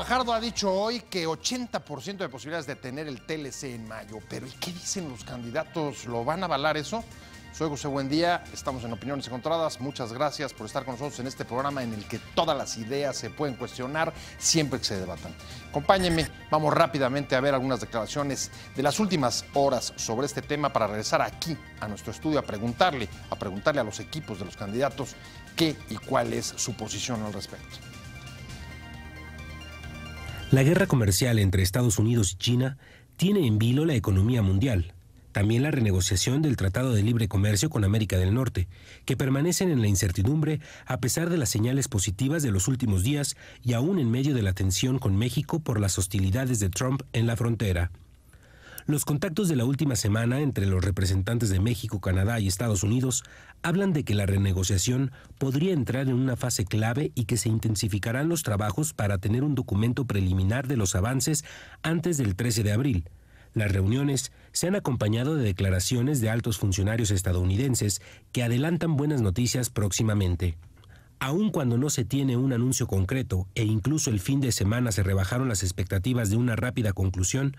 Fajardo ha dicho hoy que 80% de posibilidades de tener el TLC en mayo. Pero ¿y qué dicen los candidatos? ¿Lo van a avalar eso? Soy José Buendía, estamos en Opiniones Encontradas. Muchas gracias por estar con nosotros en este programa en el que todas las ideas se pueden cuestionar siempre que se debatan. Acompáñenme, vamos rápidamente a ver algunas declaraciones de las últimas horas sobre este tema para regresar aquí a nuestro estudio a preguntarle a los equipos de los candidatos qué y cuál es su posición al respecto. La guerra comercial entre Estados Unidos y China tiene en vilo la economía mundial. También la renegociación del Tratado de Libre Comercio con América del Norte, que permanecen en la incertidumbre a pesar de las señales positivas de los últimos días y aún en medio de la tensión con México por las hostilidades de Trump en la frontera. Los contactos de la última semana entre los representantes de México, Canadá y Estados Unidos hablan de que la renegociación podría entrar en una fase clave y que se intensificarán los trabajos para tener un documento preliminar de los avances antes del 13 de abril. Las reuniones se han acompañado de declaraciones de altos funcionarios estadounidenses que adelantan buenas noticias próximamente. Aun cuando no se tiene un anuncio concreto e incluso el fin de semana se rebajaron las expectativas de una rápida conclusión,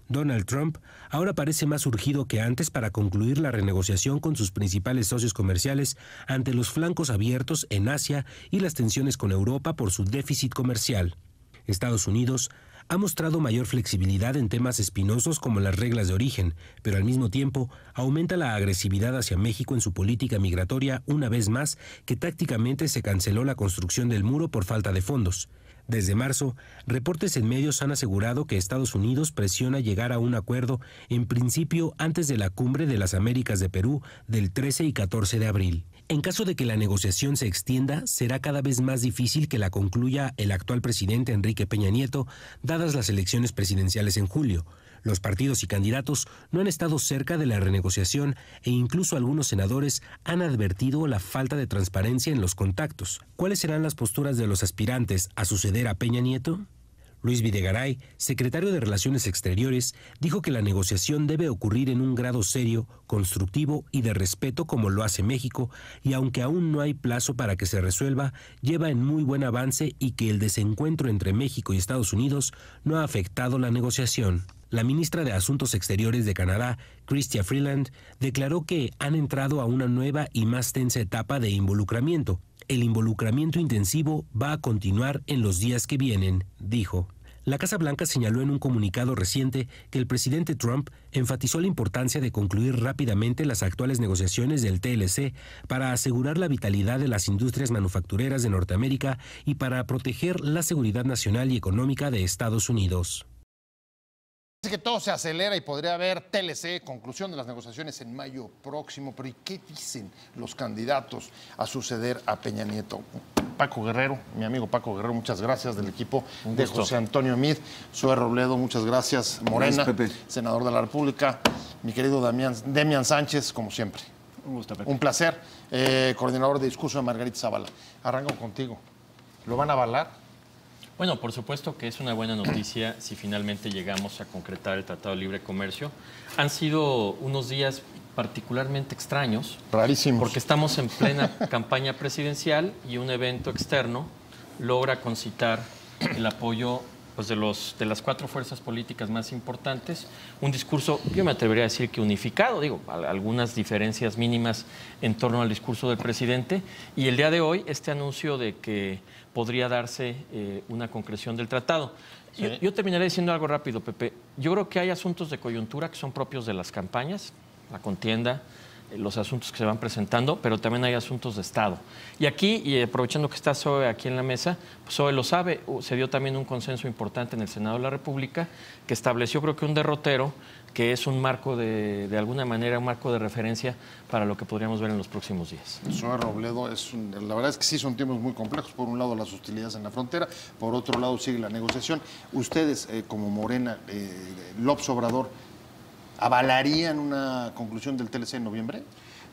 Donald Trump ahora parece más urgido que antes para concluir la renegociación con sus principales socios comerciales ante los flancos abiertos en Asia y las tensiones con Europa por su déficit comercial. Estados Unidos ha mostrado mayor flexibilidad en temas espinosos como las reglas de origen, pero al mismo tiempo aumenta la agresividad hacia México en su política migratoria una vez más que tácticamente se canceló la construcción del muro por falta de fondos. Desde marzo, reportes en medios han asegurado que Estados Unidos presiona llegar a un acuerdo en principio antes de la Cumbre de las Américas de Perú del 13 y 14 de abril. En caso de que la negociación se extienda, será cada vez más difícil que la concluya el actual presidente Enrique Peña Nieto, dadas las elecciones presidenciales en julio. Los partidos y candidatos no han estado cerca de la renegociación e incluso algunos senadores han advertido la falta de transparencia en los contactos. ¿Cuáles serán las posturas de los aspirantes a suceder a Peña Nieto? Luis Videgaray, secretario de Relaciones Exteriores, dijo que la negociación debe ocurrir en un grado serio, constructivo y de respeto como lo hace México, y aunque aún no hay plazo para que se resuelva, lleva en muy buen avance y que el desencuentro entre México y Estados Unidos no ha afectado la negociación. La ministra de Asuntos Exteriores de Canadá, Chrystia Freeland, declaró que han entrado a una nueva y más tensa etapa de involucramiento. El involucramiento intensivo va a continuar en los días que vienen, dijo. La Casa Blanca señaló en un comunicado reciente que el presidente Trump enfatizó la importancia de concluir rápidamente las actuales negociaciones del TLC para asegurar la vitalidad de las industrias manufactureras de Norteamérica y para proteger la seguridad nacional y económica de Estados Unidos. Así que todo se acelera y podría haber TLC, conclusión de las negociaciones en mayo próximo. Pero ¿y qué dicen los candidatos a suceder a Peña Nieto? Paco Guerrero, mi amigo Paco Guerrero, muchas gracias, del equipo de José Antonio Meade. Zoe Robledo, muchas gracias. Morena, gracias, senador de la República. Mi querido Demian Sánchez, como siempre. Un gusto, Pepe. Un placer. Coordinador de discurso de Margarita Zavala. Arranco contigo. ¿Lo van a avalar? Bueno, por supuesto que es una buena noticia si finalmente llegamos a concretar el Tratado de Libre Comercio. Han sido unos días particularmente extraños. Rarísimos. Porque estamos en plena campaña presidencial y un evento externo logra concitar el apoyo pues, de las cuatro fuerzas políticas más importantes. Un discurso, yo me atrevería a decir que unificado, algunas diferencias mínimas en torno al discurso del presidente. Y el día de hoy, este anuncio de que podría darse una concreción del tratado. Sí. Yo terminaré diciendo algo rápido, Pepe. Yo creo que hay asuntos de coyuntura que son propios de las campañas, la contienda, los asuntos que se van presentando, pero también hay asuntos de Estado. Y aquí, y aprovechando que está Zoe aquí en la mesa, pues Zoe lo sabe, se dio también un consenso importante en el Senado de la República que estableció, creo que un derrotero, que es un marco de alguna manera, un marco de referencia para lo que podríamos ver en los próximos días. Zoe Robledo, la verdad es que sí son tiempos muy complejos. Por un lado, las hostilidades en la frontera, por otro lado, sigue la negociación. Ustedes, como Morena, López Obrador, ¿avalarían una conclusión del TLC en noviembre?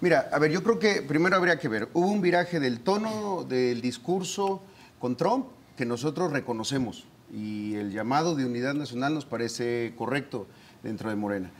Mira, a ver, yo creo que primero habría que ver, hubo un viraje del tono del discurso con Trump que nosotros reconocemos y el llamado de unidad nacional nos parece correcto dentro de Morena.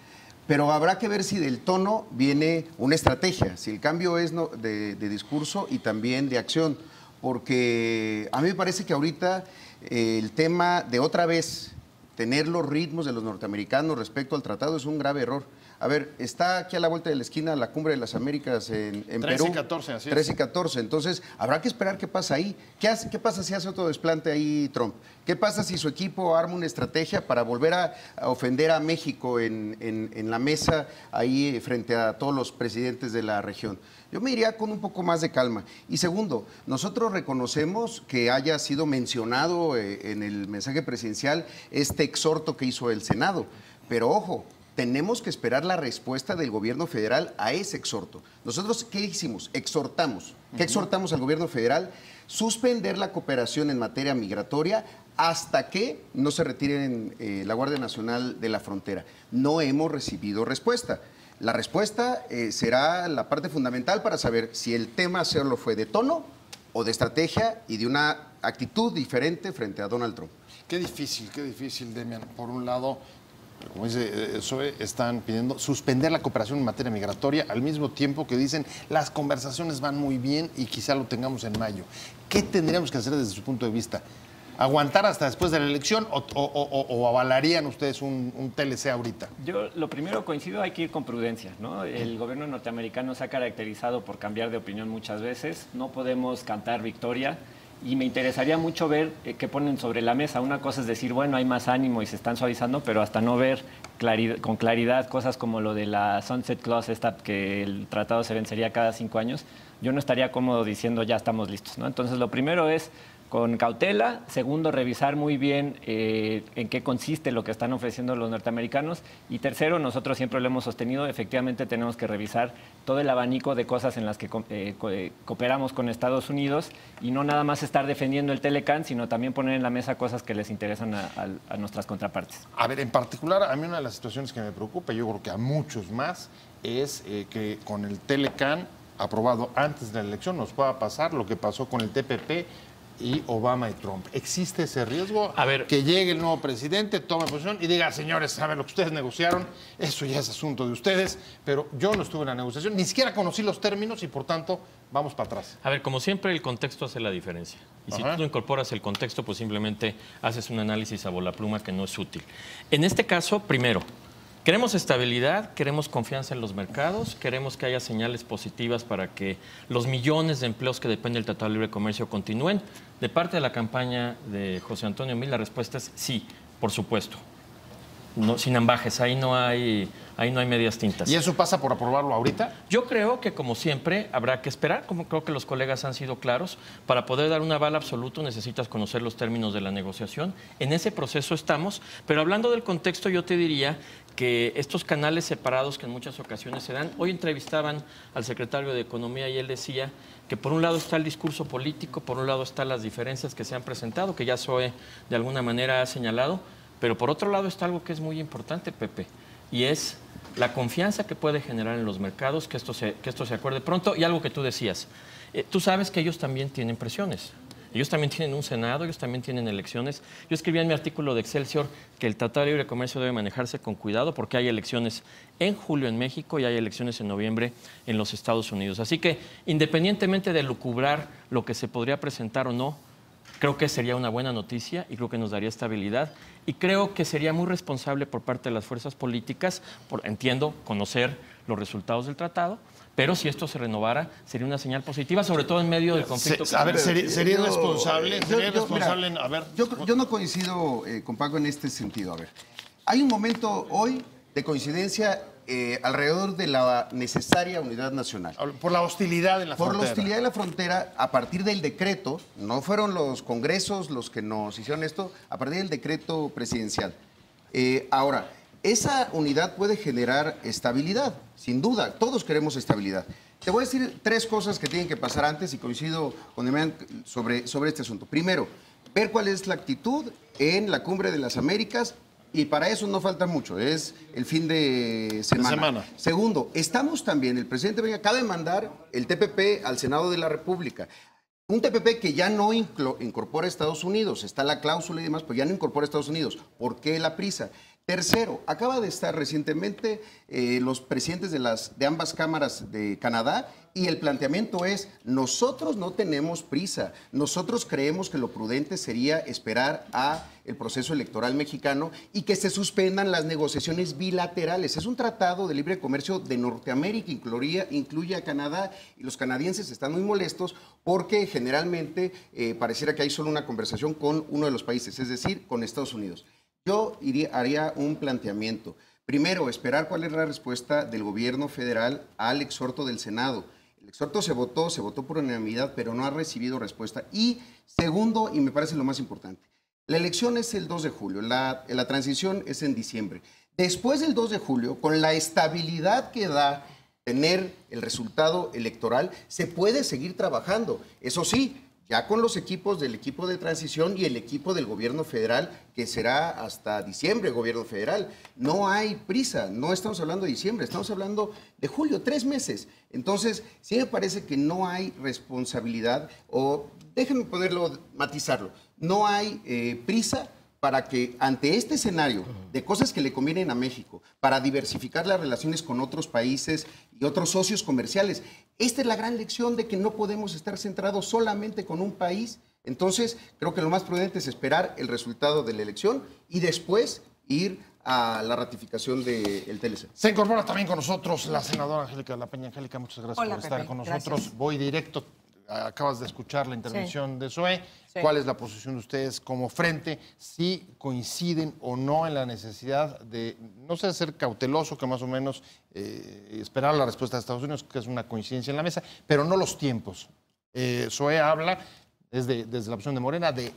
Pero habrá que ver si del tono viene una estrategia, si el cambio es de discurso y también de acción, porque a mí me parece que ahorita el tema de otra vez tener los ritmos de los norteamericanos respecto al tratado es un grave error. A ver, está aquí a la vuelta de la esquina la Cumbre de las Américas en 13 Perú. y 14, así es. 13 y 14. Entonces, habrá que esperar qué pasa ahí. ¿Qué pasa si hace otro desplante ahí Trump? ¿Qué pasa si su equipo arma una estrategia para volver a ofender a México en la mesa ahí frente a todos los presidentes de la región? Yo me iría con un poco más de calma. Y segundo, nosotros reconocemos que haya sido mencionado en el mensaje presidencial este exhorto que hizo el Senado. Pero ojo, tenemos que esperar la respuesta del gobierno federal a ese exhorto. Nosotros, ¿qué hicimos? Exhortamos. ¿Qué exhortamos al gobierno federal? Suspender la cooperación en materia migratoria hasta que no se retiren la Guardia Nacional de la frontera. No hemos recibido respuesta. La respuesta será la parte fundamental para saber si el tema solo fue de tono o de estrategia y de una actitud diferente frente a Donald Trump. Qué difícil, Demian. Por un lado, como dice Zoe, están pidiendo suspender la cooperación en materia migratoria al mismo tiempo que dicen las conversaciones van muy bien y quizá lo tengamos en mayo. ¿Qué tendríamos que hacer desde su punto de vista? ¿Aguantar hasta después de la elección o avalarían ustedes un TLC ahorita? Yo lo primero coincido, hay que ir con prudencia, ¿no? El gobierno norteamericano se ha caracterizado por cambiar de opinión muchas veces. No podemos cantar victoria. Y me interesaría mucho ver qué ponen sobre la mesa. Una cosa es decir, bueno, hay más ánimo y se están suavizando, pero hasta no ver con claridad cosas como lo de la Sunset Clause, que el tratado se vencería cada 5 años, yo no estaría cómodo diciendo ya estamos listos, ¿no? Entonces, lo primero es con cautela. Segundo, revisar muy bien en qué consiste lo que están ofreciendo los norteamericanos. Y tercero, nosotros siempre lo hemos sostenido, efectivamente tenemos que revisar todo el abanico de cosas en las que cooperamos con Estados Unidos y no nada más estar defendiendo el Telecan, sino también poner en la mesa cosas que les interesan a nuestras contrapartes. A ver, en particular, a mí una de las situaciones que me preocupa, yo creo que a muchos más, es que con el Telecan aprobado antes de la elección nos pueda pasar lo que pasó con el TPP y Obama y Trump. ¿Existe ese riesgo? A ver, que llegue el nuevo presidente, tome posición y diga, señores, saben lo que ustedes negociaron, eso ya es asunto de ustedes, pero yo no estuve en la negociación, ni siquiera conocí los términos y por tanto vamos para atrás. A ver, como siempre, el contexto hace la diferencia. Y si tú no incorporas el contexto, pues simplemente haces un análisis a volapluma que no es útil. En este caso, primero, queremos estabilidad, queremos confianza en los mercados, queremos que haya señales positivas para que los millones de empleos que dependen del Tratado de Libre Comercio continúen. De parte de la campaña de José Antonio Meade, la respuesta es sí, por supuesto. No, sin ambajes, ahí no hay medias tintas. ¿Y eso pasa por aprobarlo ahorita? Yo creo que, como siempre, habrá que esperar, como creo que los colegas han sido claros. Para poder dar un aval absoluto necesitas conocer los términos de la negociación. En ese proceso estamos, pero hablando del contexto, yo te diría que estos canales separados que en muchas ocasiones se dan, hoy entrevistaban al secretario de Economía y él decía que por un lado está el discurso político, por un lado están las diferencias que se han presentado, que ya Zoe de alguna manera ha señalado, pero por otro lado está algo que es muy importante, Pepe, y es la confianza que puede generar en los mercados, que esto se acuerde pronto, y algo que tú decías. Tú sabes que ellos también tienen presiones. Ellos también tienen un Senado, ellos también tienen elecciones. Yo escribí en mi artículo de Excelsior que el Tratado de Libre Comercio debe manejarse con cuidado porque hay elecciones en julio en México y hay elecciones en noviembre en los Estados Unidos. Así que, independientemente de lucubrar lo que se podría presentar o no, creo que sería una buena noticia y creo que nos daría estabilidad. Y creo que sería muy responsable por parte de las fuerzas políticas, entiendo, conocer los resultados del tratado, pero si esto se renovara, sería una señal positiva, sobre todo en medio del conflicto. A ver, sería irresponsable. Yo no coincido con Paco en este sentido. A ver, hay un momento hoy de coincidencia alrededor de la necesaria unidad nacional. Por la hostilidad en la frontera. Por la hostilidad de la frontera, a partir del decreto, no fueron los congresos los que nos hicieron esto, a partir del decreto presidencial. Ahora, esa unidad puede generar estabilidad, sin duda. Todos queremos estabilidad. Te voy a decir 3 cosas que tienen que pasar antes y coincido con Demian sobre este asunto. Primero, ver cuál es la actitud en la Cumbre de las Américas y para eso no falta mucho, es el fin de semana. Segundo, estamos también, el presidente acaba de mandar el TPP al Senado de la República. Un TPP que ya no incorpora a Estados Unidos, está la cláusula y demás, pero ya no incorpora a Estados Unidos. ¿Por qué la prisa? Tercero, acaba de estar recientemente los presidentes de ambas cámaras de Canadá y el planteamiento es, nosotros no tenemos prisa, nosotros creemos que lo prudente sería esperar a el proceso electoral mexicano y que se suspendan las negociaciones bilaterales. Es un tratado de libre comercio de Norteamérica, incluye a Canadá y los canadienses están muy molestos porque generalmente pareciera que hay solo una conversación con uno de los países, es decir, con Estados Unidos. Yo haría un planteamiento. Primero, esperar cuál es la respuesta del gobierno federal al exhorto del Senado. El exhorto se votó por unanimidad, pero no ha recibido respuesta. Y segundo, y me parece lo más importante, la elección es el 2 de julio, la transición es en diciembre. Después del 2 de julio, con la estabilidad que da tener el resultado electoral, se puede seguir trabajando. Eso sí, ya con los equipos del equipo de transición y el equipo del gobierno federal, que será hasta diciembre el gobierno federal. No hay prisa, no estamos hablando de diciembre, estamos hablando de julio, 3 meses. Entonces, sí me parece que no hay responsabilidad, o déjenme matizarlo, no hay prisa para que ante este escenario de cosas que le convienen a México, para diversificar las relaciones con otros países y otros socios comerciales, esta es la gran lección de que no podemos estar centrados solamente con un país. Entonces, creo que lo más prudente es esperar el resultado de la elección y después ir a la ratificación del TLC. Se incorpora también con nosotros la senadora Angélica de la Peña. Angélica, muchas gracias por estar con nosotros. Gracias. Voy directo. Acabas de escuchar la intervención de Zoe. Sí. ¿Cuál es la posición de ustedes como frente? Si coinciden o no en la necesidad de, no sé, ser cauteloso, que más o menos esperar la respuesta de Estados Unidos, que es una coincidencia en la mesa, pero no los tiempos. Zoe habla desde la opción de Morena de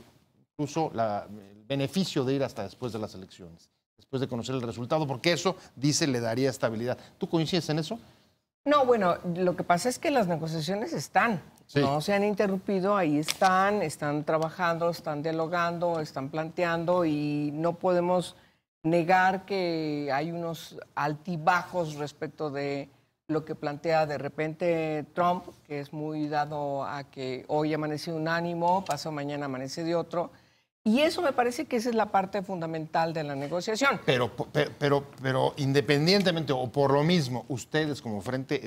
incluso el beneficio de ir hasta después de las elecciones, después de conocer el resultado, porque eso, dice, le daría estabilidad. ¿Tú coincides en eso? No, bueno, lo que pasa es que las negociaciones están, sí, no se han interrumpido, ahí están trabajando, están dialogando, están planteando y no podemos negar que hay unos altibajos respecto de lo que plantea de repente Trump, que es muy dado a que hoy amanece un ánimo, pasado mañana amanece de otro. Y eso me parece que esa es la parte fundamental de la negociación. Pero independientemente o por lo mismo, ustedes como frente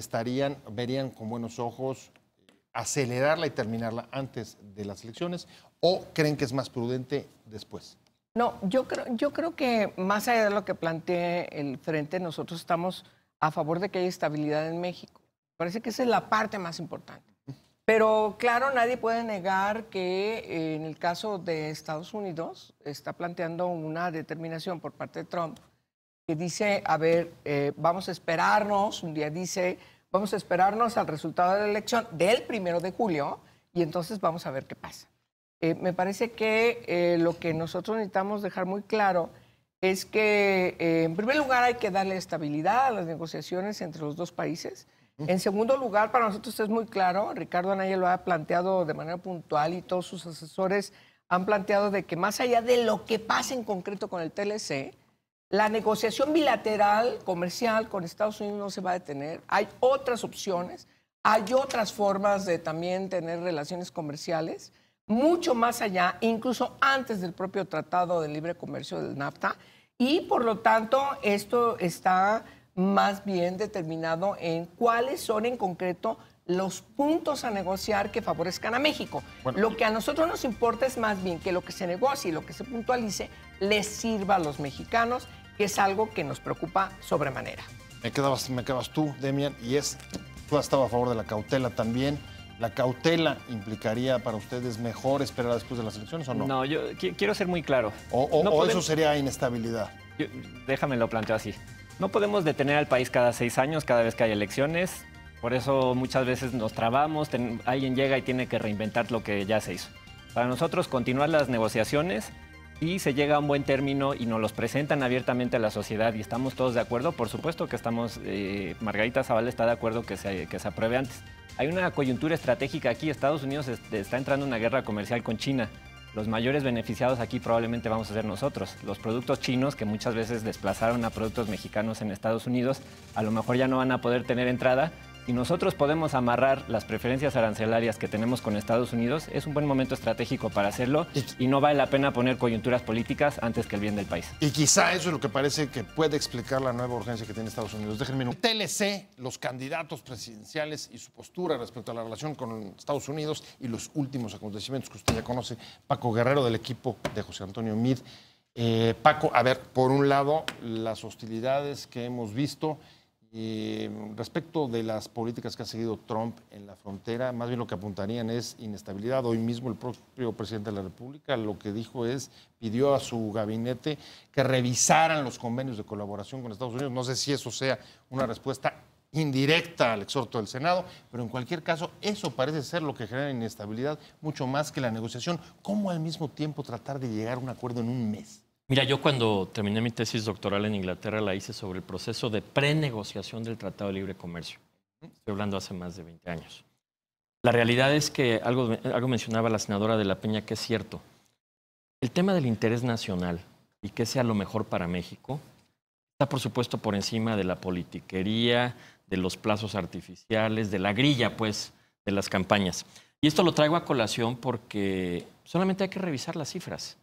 verían con buenos ojos acelerarla y terminarla antes de las elecciones, o creen que es más prudente después. No, yo creo que más allá de lo que plantee el frente, nosotros estamos a favor de que haya estabilidad en México. Parece que esa es la parte más importante. Pero claro, nadie puede negar que en el caso de Estados Unidos está planteando una determinación por parte de Trump que dice, a ver, vamos a esperarnos, un día dice, vamos a esperarnos al resultado de la elección del 1 de julio y entonces vamos a ver qué pasa. Me parece que lo que nosotros necesitamos dejar muy claro es que, en primer lugar, hay que darle estabilidad a las negociaciones entre los dos países. En segundo lugar, para nosotros es muy claro, Ricardo Anaya lo ha planteado de manera puntual y todos sus asesores han planteado de que más allá de lo que pase en concreto con el TLC, la negociación bilateral comercial con Estados Unidos no se va a detener. Hay otras opciones, hay otras formas de también tener relaciones comerciales, mucho más allá, incluso antes del propio Tratado de Libre Comercio del NAFTA, y por lo tanto esto está más bien determinado en cuáles son en concreto los puntos a negociar que favorezcan a México. Bueno, lo que a nosotros nos importa es más bien que lo que se negocie y lo que se puntualice les sirva a los mexicanos, que es algo que nos preocupa sobremanera. Me quedabas tú, Demian, y tú has estado a favor de la cautela también. ¿La cautela implicaría para ustedes mejor esperar después de las elecciones o no? No, yo quiero ser muy claro. ¿O eso sería inestabilidad? Déjame lo planteo así. No podemos detener al país cada 6 años, cada vez que hay elecciones. Por eso muchas veces nos trabamos, alguien llega y tiene que reinventar lo que ya se hizo. Para nosotros, continuar las negociaciones y se llega a un buen término y nos los presentan abiertamente a la sociedad y estamos todos de acuerdo. Por supuesto que estamos, Margarita Zavala está de acuerdo que se apruebe antes. Hay una coyuntura estratégica aquí. Estados Unidos está entrando en una guerra comercial con China. Los mayores beneficiados aquí probablemente vamos a ser nosotros. Los productos chinos, que muchas veces desplazaron a productos mexicanos en Estados Unidos, a lo mejor ya no van a poder tener entrada y nosotros podemos amarrar las preferencias arancelarias que tenemos con Estados Unidos, es un buen momento estratégico para hacerlo y no vale la pena poner coyunturas políticas antes que el bien del país. Y quizá eso es lo que parece que puede explicar la nueva urgencia que tiene Estados Unidos. Déjenme un TLC, los candidatos presidenciales y su postura respecto a la relación con Estados Unidos y los últimos acontecimientos que usted ya conoce. Paco Guerrero, del equipo de José Antonio Meade. Paco, a ver, por un lado, las hostilidades que hemos visto respecto de las políticas que ha seguido Trump en la frontera, más bien lo que apuntarían es inestabilidad. Hoy mismo el propio presidente de la República lo que dijo pidió a su gabinete que revisaran los convenios de colaboración con Estados Unidos. No sé si eso sea una respuesta indirecta al exhorto del Senado, pero en cualquier caso eso parece ser lo que genera inestabilidad mucho más que la negociación. ¿Cómo al mismo tiempo tratar de llegar a un acuerdo en un mes? Mira, yo cuando terminé mi tesis doctoral en Inglaterra la hice sobre el proceso de prenegociación del Tratado de Libre Comercio. Estoy hablando hace más de 20 años. La realidad es que algo mencionaba la senadora de la Peña que es cierto. El tema del interés nacional y que sea lo mejor para México está, por supuesto, por encima de la politiquería, de los plazos artificiales, de la grilla, pues, de las campañas. Y esto lo traigo a colación porque solamente hay que revisar las cifras.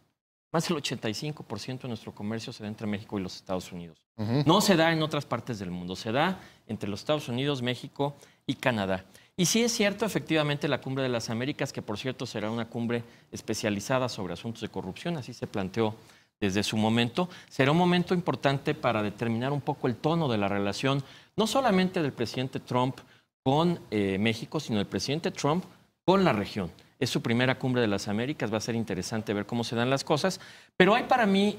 Más del 85% de nuestro comercio se da entre México y los Estados Unidos. No se da en otras partes del mundo, se da entre los Estados Unidos, México y Canadá. Y sí es cierto, efectivamente, la Cumbre de las Américas, que por cierto será una cumbre especializada sobre asuntos de corrupción, así se planteó desde su momento, será un momento importante para determinar un poco el tono de la relación, no solamente del presidente Trump con México, sino del presidente Trump con la región. Es su primera Cumbre de las Américas, va a ser interesante ver cómo se dan las cosas, pero hay para mí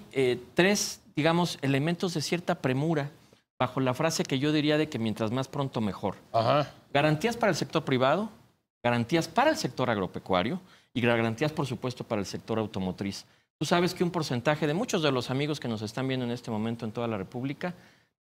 tres, digamos, elementos de cierta premura bajo la frase que yo diría de que mientras más pronto mejor. Ajá. Garantías para el sector privado, garantías para el sector agropecuario y garantías, por supuesto, para el sector automotriz. Tú sabes que un porcentaje de muchos de los amigos que nos están viendo en este momento en toda la República,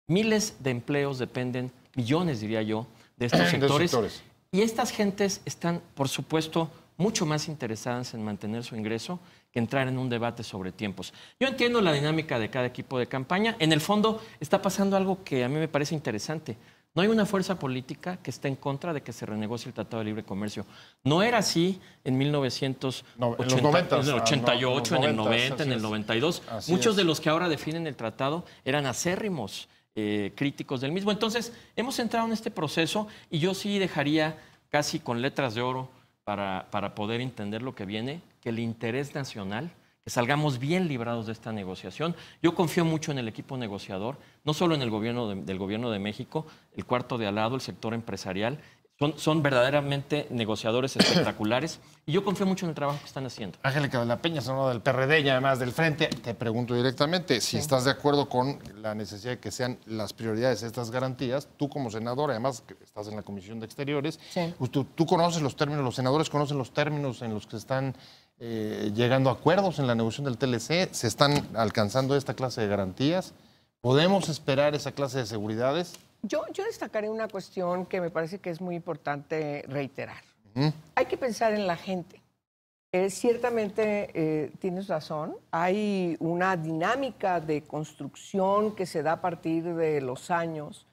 miles de empleos dependen, millones diría yo, de estos sectores. Y estas gentes están, por supuesto, mucho más interesadas en mantener su ingreso que entrar en un debate sobre tiempos. Yo entiendo la dinámica de cada equipo de campaña. En el fondo está pasando algo que a mí me parece interesante. No hay una fuerza política que esté en contra de que se renegocie el Tratado de Libre Comercio. No era así en 1988, en el 90, en el 92. Muchos de los que ahora definen el tratado eran acérrimos críticos del mismo. Entonces, hemos entrado en este proceso y yo sí dejaría casi con letras de oro para poder entender lo que viene, que el interés nacional, que salgamos bien librados de esta negociación. Yo confío mucho en el equipo negociador, no solo en el gobierno del Gobierno de México, el cuarto de al lado, el sector empresarial. Son verdaderamente negociadores espectaculares y yo confío mucho en el trabajo que están haciendo. Angélica de la Peña, senadora del PRD y además del Frente, te pregunto directamente si estás de acuerdo con la necesidad de que sean las prioridades estas garantías. Tú como senadora, además que estás en la Comisión de Exteriores, tú conoces los términos, los senadores conocen los términos en los que están llegando a acuerdos en la negociación del TLC, se están alcanzando esta clase de garantías. ¿Podemos esperar esa clase de seguridades? Yo destacaré una cuestión que me parece que es muy importante reiterar. Hay que pensar en la gente. Ciertamente tienes razón, hay una dinámica de construcción que se da a partir de los años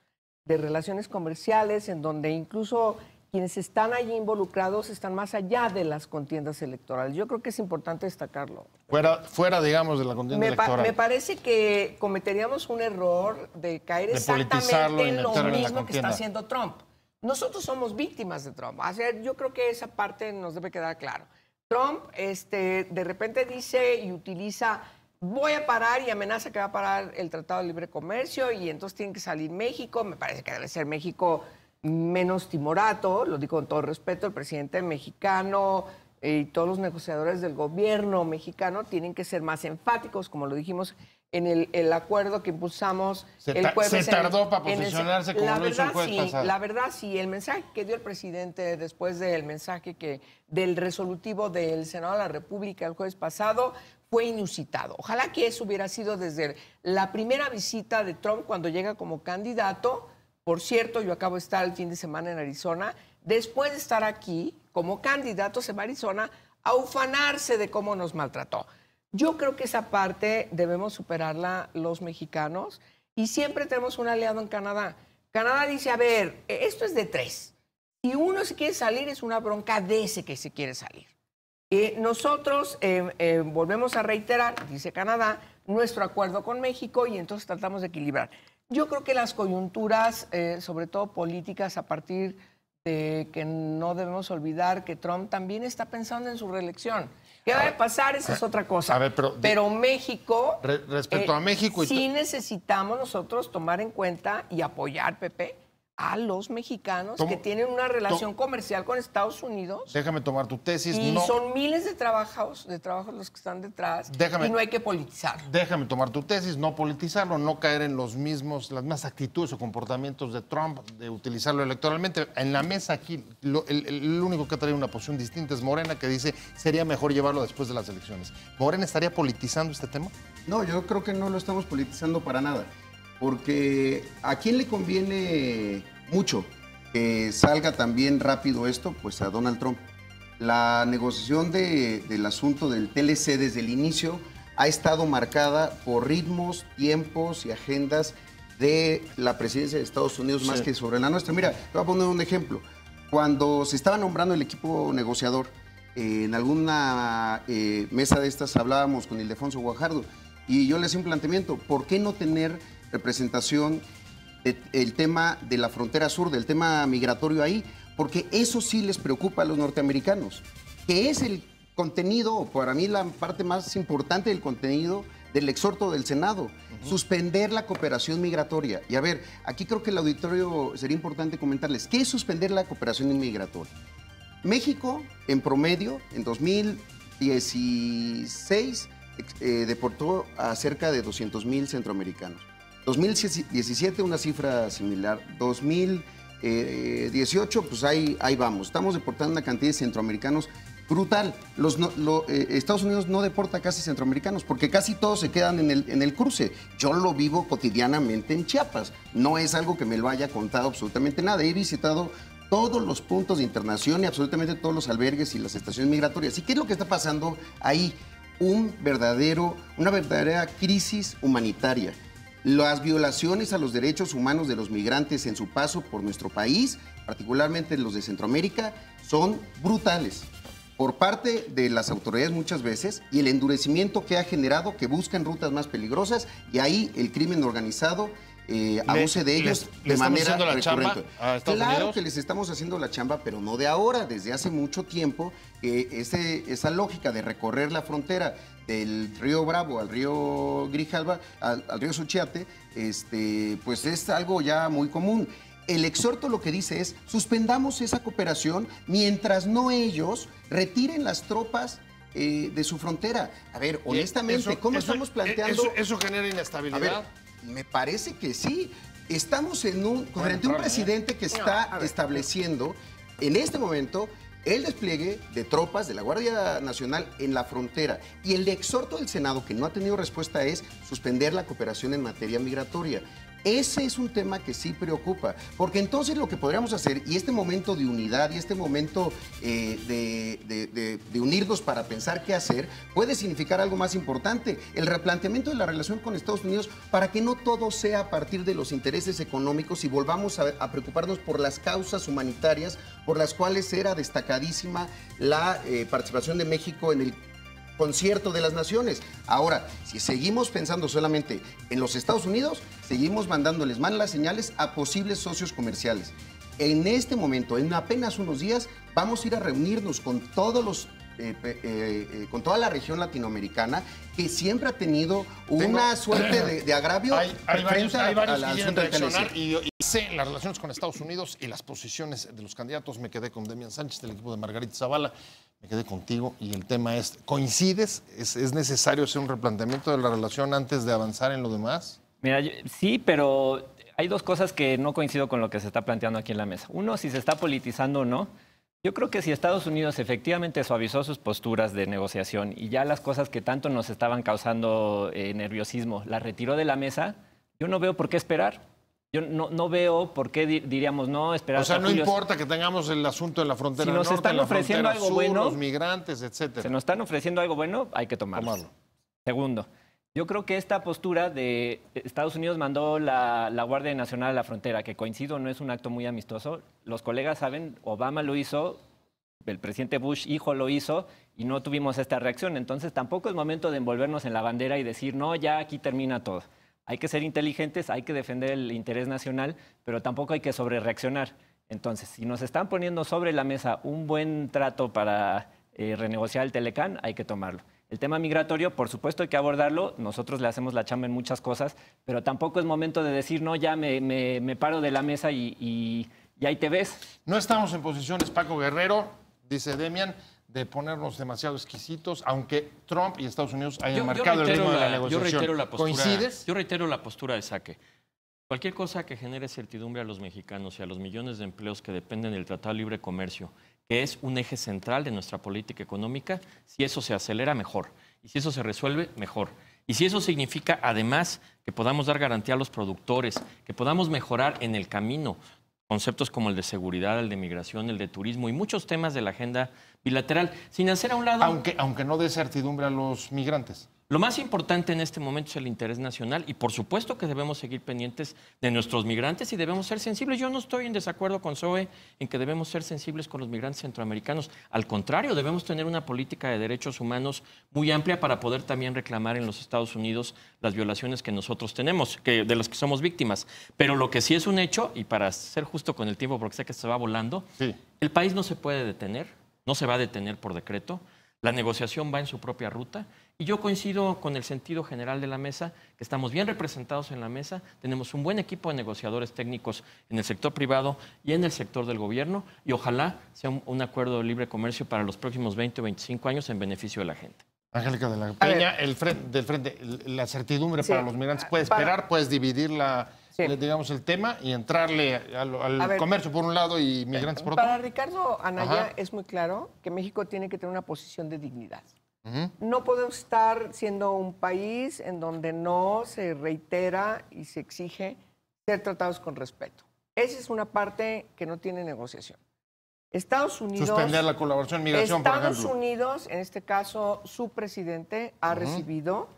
de relaciones comerciales en donde incluso quienes están allí involucrados están más allá de las contiendas electorales. Yo creo que es importante destacarlo. Fuera digamos, de la contienda electoral. Me parece que cometeríamos un error de caer exactamente en lo mismo que está haciendo Trump. Nosotros somos víctimas de Trump. O sea, yo creo que esa parte nos debe quedar claro. Trump de repente dice y utiliza, voy a parar y amenaza que va a parar el Tratado de Libre Comercio y entonces tiene que salir México. Me parece que debe ser México menos timorato, lo digo con todo respeto, el presidente mexicano y todos los negociadores del gobierno mexicano tienen que ser más enfáticos, como lo dijimos en el acuerdo que impulsamos el jueves. Se tardó para posicionarse como lo hizo el jueves pasado. La verdad, sí, el mensaje que dio el presidente después del mensaje del resolutivo del Senado de la República el jueves pasado fue inusitado. Ojalá que eso hubiera sido desde la primera visita de Trump cuando llega como candidato. Por cierto, yo acabo de estar el fin de semana en Arizona. Después de estar aquí, como candidato, se va a Arizona a ufanarse de cómo nos maltrató. Yo creo que esa parte debemos superarla los mexicanos y siempre tenemos un aliado en Canadá. Canadá dice, a ver, esto es de 3. Si uno se quiere salir, es una bronca de ese que se quiere salir. Nosotros volvemos a reiterar, dice Canadá, nuestro acuerdo con México y entonces tratamos de equilibrar. Yo creo que las coyunturas, sobre todo políticas, a partir de que no debemos olvidar que Trump también está pensando en su reelección. ¿Qué va a pasar? Esa es otra cosa. A ver, pero México... respecto a México... sí necesitamos nosotros tomar en cuenta y apoyar, Pepe, a los mexicanos que tienen una relación comercial con Estados Unidos. Déjame tomar tu tesis. Y son miles de trabajos los que están detrás. Y no hay que politizar. Déjame tomar tu tesis, no politizarlo, no caer en las mismas actitudes o comportamientos de Trump, de utilizarlo electoralmente. En la mesa aquí, el único que ha traído una posición distinta es Morena, que dice sería mejor llevarlo después de las elecciones. ¿Morena estaría politizando este tema? No, yo creo que no lo estamos politizando para nada. Porque ¿a quién le conviene mucho que salga también rápido esto? Pues a Donald Trump. La negociación del asunto del TLC desde el inicio ha estado marcada por ritmos, tiempos y agendas de la presidencia de Estados Unidos más que sobre la nuestra. Mira, te voy a poner un ejemplo. Cuando se estaba nombrando el equipo negociador, en alguna mesa de estas hablábamos con Ildefonso Guajardo y yo le hacía un planteamiento. ¿Por qué no tener representación del tema de la frontera sur, del tema migratorio ahí? Porque eso sí les preocupa a los norteamericanos, que es el contenido, para mí la parte más importante del contenido del exhorto del Senado, suspender la cooperación migratoria. Y a ver, aquí creo que el auditorio sería importante comentarles, ¿qué es suspender la cooperación migratoria? México, en promedio, en 2016, deportó a cerca de 200,000 centroamericanos. 2017 una cifra similar, 2018 pues ahí vamos, estamos deportando una cantidad de centroamericanos brutal. Estados Unidos no deporta casi centroamericanos porque casi todos se quedan en el cruce. Yo lo vivo cotidianamente en Chiapas, no es algo que me lo haya contado absolutamente nada. He visitado todos los puntos de internación y absolutamente todos los albergues y las estaciones migratorias. ¿Y qué es lo que está pasando ahí? Una verdadera crisis humanitaria. Las violaciones a los derechos humanos de los migrantes en su paso por nuestro país, particularmente los de Centroamérica, son brutales por parte de las autoridades muchas veces y el endurecimiento que ha generado que buscan rutas más peligrosas y ahí el crimen organizado abuse de ellos de manera recurrente. Claro que les estamos haciendo la chamba, pero no de ahora, desde hace mucho tiempo, esa lógica de recorrer la frontera del río Bravo al río Grijalva, al río Suchiate, pues es algo ya muy común. El exhorto lo que dice es, suspendamos esa cooperación mientras no ellos retiren las tropas de su frontera. A ver, honestamente, ¿cómo estamos planteando? ¿Eso genera inestabilidad? A ver, me parece que sí. Estamos frente a un presidente que está estableciendo en este momento el despliegue de tropas de la Guardia Nacional en la frontera. Y el exhorto del Senado, que no ha tenido respuesta, es suspender la cooperación en materia migratoria. Ese es un tema que sí preocupa, porque entonces lo que podríamos hacer, y este momento de unidad y este momento de unirnos para pensar qué hacer, puede significar algo más importante, el replanteamiento de la relación con Estados Unidos para que no todo sea a partir de los intereses económicos y volvamos a preocuparnos por las causas humanitarias por las cuales era destacadísima la participación de México en el concierto de las naciones. Ahora, si seguimos pensando solamente en los Estados Unidos, seguimos mandándoles malas señales a posibles socios comerciales. En este momento, en apenas unos días, vamos a ir a reunirnos con todos con toda la región latinoamericana, que siempre ha tenido una suerte de agravio varios frente al que asunto del reaccionar y sé las relaciones con Estados Unidos y las posiciones de los candidatos. Me quedé con Demian Sánchez del equipo de Margarita Zavala, me quedé contigo y el tema es, ¿coincides? ¿Es necesario hacer un replanteamiento de la relación antes de avanzar en lo demás? Mira, sí, pero hay dos cosas que no coincido con lo que se está planteando aquí en la mesa. Uno, si se está politizando o no. Yo creo que si Estados Unidos efectivamente suavizó sus posturas de negociación y ya las cosas que tanto nos estaban causando nerviosismo las retiró de la mesa, yo no veo por qué esperar. Yo no veo por qué diríamos no esperar. O sea, no importa que tengamos el asunto de la frontera norte, están ofreciendo la algo sur, bueno, los migrantes, etcétera. Se nos están ofreciendo algo bueno, hay que tomarlo. Segundo, Yo creo que esta postura de Estados Unidos mandó la Guardia Nacional a la frontera, que coincido, no es un acto muy amistoso. Los colegas saben, Obama lo hizo, el presidente Bush hijo lo hizo y no tuvimos esta reacción. Entonces tampoco es momento de envolvernos en la bandera y decir, no, ya aquí termina todo. Hay que ser inteligentes, hay que defender el interés nacional, pero tampoco hay que sobrereaccionar. Entonces, si nos están poniendo sobre la mesa un buen trato para renegociar el Telecán, hay que tomarlo. El tema migratorio, por supuesto, hay que abordarlo. Nosotros le hacemos la chamba en muchas cosas, pero tampoco es momento de decir, no, ya me paro de la mesa y ahí te ves. No estamos en posiciones, Paco Guerrero, dice Demian, de ponernos demasiado exquisitos, aunque Trump y Estados Unidos hayan marcado el ritmo de la negociación. ¿Coincides? Yo reitero la postura de Saque. Cualquier cosa que genere certidumbre a los mexicanos y a los millones de empleos que dependen del Tratado de Libre Comercio, que es un eje central de nuestra política económica, si eso se acelera, mejor. Y si eso se resuelve, mejor. Y si eso significa, además, que podamos dar garantía a los productores, que podamos mejorar en el camino conceptos como el de seguridad, el de migración, el de turismo y muchos temas de la agenda bilateral, sin hacer a un lado... Aunque no dé certidumbre a los migrantes. Lo más importante en este momento es el interés nacional y por supuesto que debemos seguir pendientes de nuestros migrantes y debemos ser sensibles. Yo no estoy en desacuerdo con Zoe en que debemos ser sensibles con los migrantes centroamericanos. Al contrario, debemos tener una política de derechos humanos muy amplia para poder también reclamar en los Estados Unidos las violaciones que nosotros tenemos, de las que somos víctimas. Pero lo que sí es un hecho, y para ser justo con el tiempo porque sé que se va volando, sí. El país no se puede detener, no se va a detener por decreto. La negociación va en su propia ruta y yo coincido con el sentido general de la mesa, que estamos bien representados en la mesa, tenemos un buen equipo de negociadores técnicos en el sector privado y en el sector del gobierno y ojalá sea un acuerdo de libre comercio para los próximos 20 o 25 años en beneficio de la gente. Angélica de la Peña, del frente, la certidumbre para los migrantes, puede esperar, puedes dividir digamos, el tema y entrarle al comercio por un lado y migrantes por otro. Para Ricardo Anaya es muy claro que México tiene que tener una posición de dignidad. No podemos estar siendo un país en donde no se reitera y se exige ser tratados con respeto. Esa es una parte que no tiene negociación. Estados Unidos... Suspender la colaboración en migración, por ejemplo. Estados Unidos, en este caso, su presidente ha recibido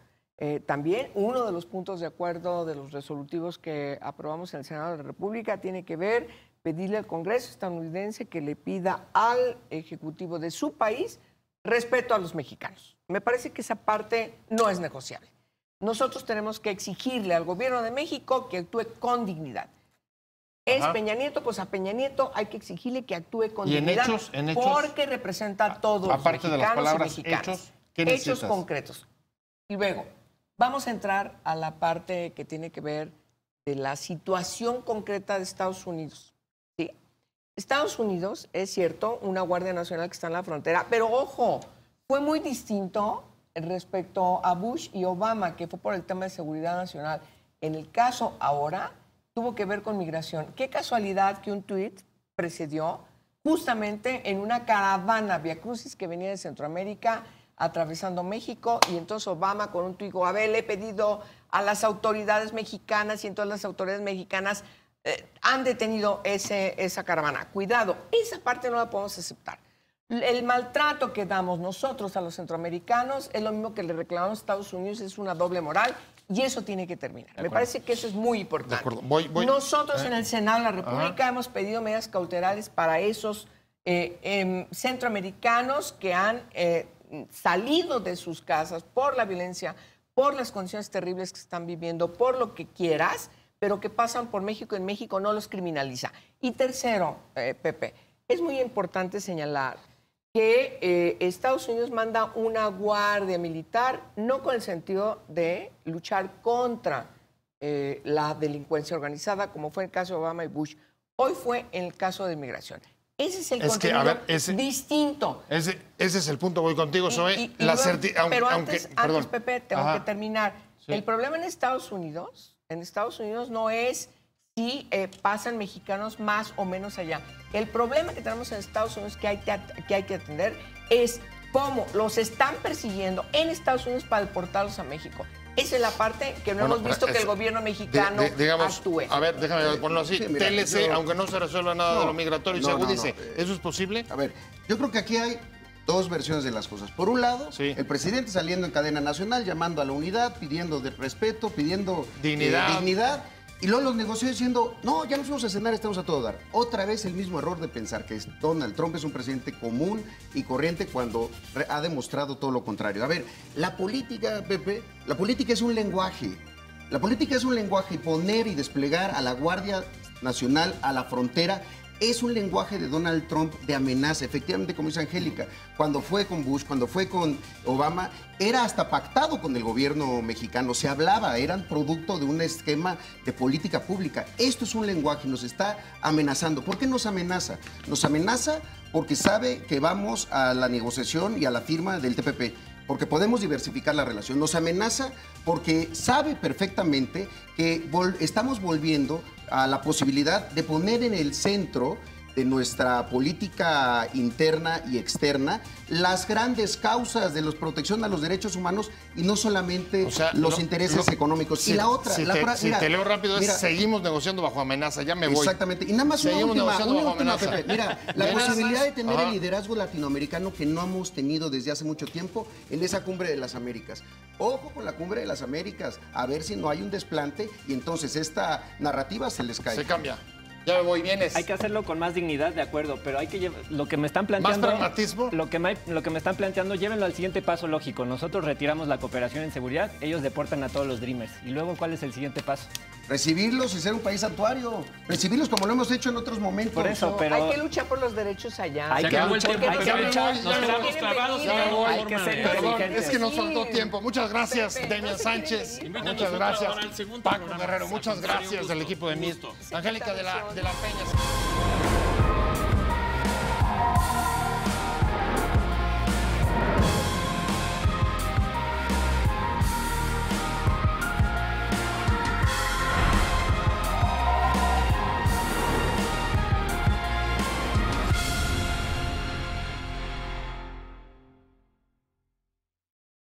también uno de los puntos de acuerdo de los resolutivos que aprobamos en el Senado de la República tiene que ver, pedirle al Congreso estadounidense que le pida al Ejecutivo de su país respeto a los mexicanos. Me parece que esa parte no es negociable. Nosotros tenemos que exigirle al gobierno de México que actúe con dignidad. Es Peña Nieto, pues a Peña Nieto hay que exigirle que actúe con dignidad en hechos, porque representa a todos los mexicanos de las palabras, y mexicanas. Hechos concretos. Y luego, vamos a entrar a la parte que tiene que ver de la situación concreta de Estados Unidos. Sí. Estados Unidos, es cierto, una Guardia Nacional que está en la frontera, pero ojo, fue muy distinto respecto a Bush y Obama, que fue por el tema de seguridad nacional. En el caso ahora, tuvo que ver con migración. Qué casualidad que un tuit precedió justamente en una caravana Via Crucis que venía de Centroamérica atravesando México y entonces Obama con un tuit dijo, a ver, le he pedido a las autoridades mexicanas y entonces las autoridades mexicanas han detenido esa caravana. Cuidado, esa parte no la podemos aceptar. El maltrato que damos nosotros a los centroamericanos es lo mismo que le reclamamos a Estados Unidos, es una doble moral y eso tiene que terminar. Me parece que eso es muy importante. Nosotros en el Senado de la República hemos pedido medidas cautelares para esos centroamericanos que han salido de sus casas por la violencia, por las condiciones terribles que están viviendo, por lo que quieras, pero que pasan por México y en México no los criminaliza. Y tercero, Pepe, es muy importante señalar que Estados Unidos manda una guardia militar, no con el sentido de luchar contra la delincuencia organizada, como fue el caso de Obama y Bush. Hoy fue en el caso de migración. Ese es el contenido distinto. Ese es el punto, voy contigo, Zoe. Pero antes, Pepe, tengo que terminar. Sí. El problema en Estados Unidos no es si pasan mexicanos más o menos allá. El problema que tenemos en Estados Unidos que hay que atender es cómo los están persiguiendo en Estados Unidos para deportarlos a México. Esa es la parte que no hemos visto que el gobierno mexicano actúe. A ver, déjame ponerlo así. Mira, TLC, aunque no se resuelva nada de lo migratorio, se agudice. ¿Eso es posible? A ver, yo creo que aquí hay dos versiones de las cosas. Por un lado, Sí. el presidente saliendo en cadena nacional, llamando a la unidad, pidiendo de respeto, pidiendo dignidad. Y luego los negocios diciendo, no, ya nos vamos a cenar, estamos a todo dar. Otra vez el mismo error de pensar que Donald Trump es un presidente común y corriente cuando ha demostrado todo lo contrario. A ver, la política, Pepe, la política es un lenguaje. La política es un lenguaje y poner y desplegar a la Guardia Nacional a la frontera es un lenguaje de Donald Trump de amenaza. Efectivamente, como dice Angélica, cuando fue con Bush, cuando fue con Obama, era hasta pactado con el gobierno mexicano. Se hablaba, eran producto de un esquema de política pública. Esto es un lenguaje y nos está amenazando. ¿Por qué nos amenaza? Nos amenaza porque sabe que vamos a la negociación y a la firma del TPP. Porque podemos diversificar la relación. Nos amenaza porque sabe perfectamente que estamos volviendo a la posibilidad de poner en el centro de nuestra política interna y externa las grandes causas de la protección a los derechos humanos y no solamente los intereses económicos. Y la otra... Si te leo rápido, seguimos negociando bajo amenaza, ya me voy. Exactamente. Y nada más una última, Pepe. Mira, la posibilidad de tener el liderazgo latinoamericano que no hemos tenido desde hace mucho tiempo en esa cumbre de las Américas. Ojo con la cumbre de las Américas, a ver si no hay un desplante y entonces esta narrativa se les cae. Se cambia. Ya me voy, vienes. Hay que hacerlo con más dignidad, de acuerdo, pero hay que lo que me están planteando... ¿Más pragmatismo? Lo que me están planteando, llévenlo al siguiente paso lógico. Nosotros retiramos la cooperación en seguridad, ellos deportan a todos los Dreamers. ¿Y luego cuál es el siguiente paso? Recibirlos y ser un país santuario. Recibirlos como lo hemos hecho en otros momentos. Por eso, pero... Hay que luchar por los derechos allá. Hay que luchar, hay que luchar. Nos quedamos clavados en hay que ser inteligentes. Es que nos faltó tiempo. Muchas gracias, Demian Sánchez. Muchas gracias, Paco Guerrero. Muchas gracias del equipo de MIST. Angélica de la Peña.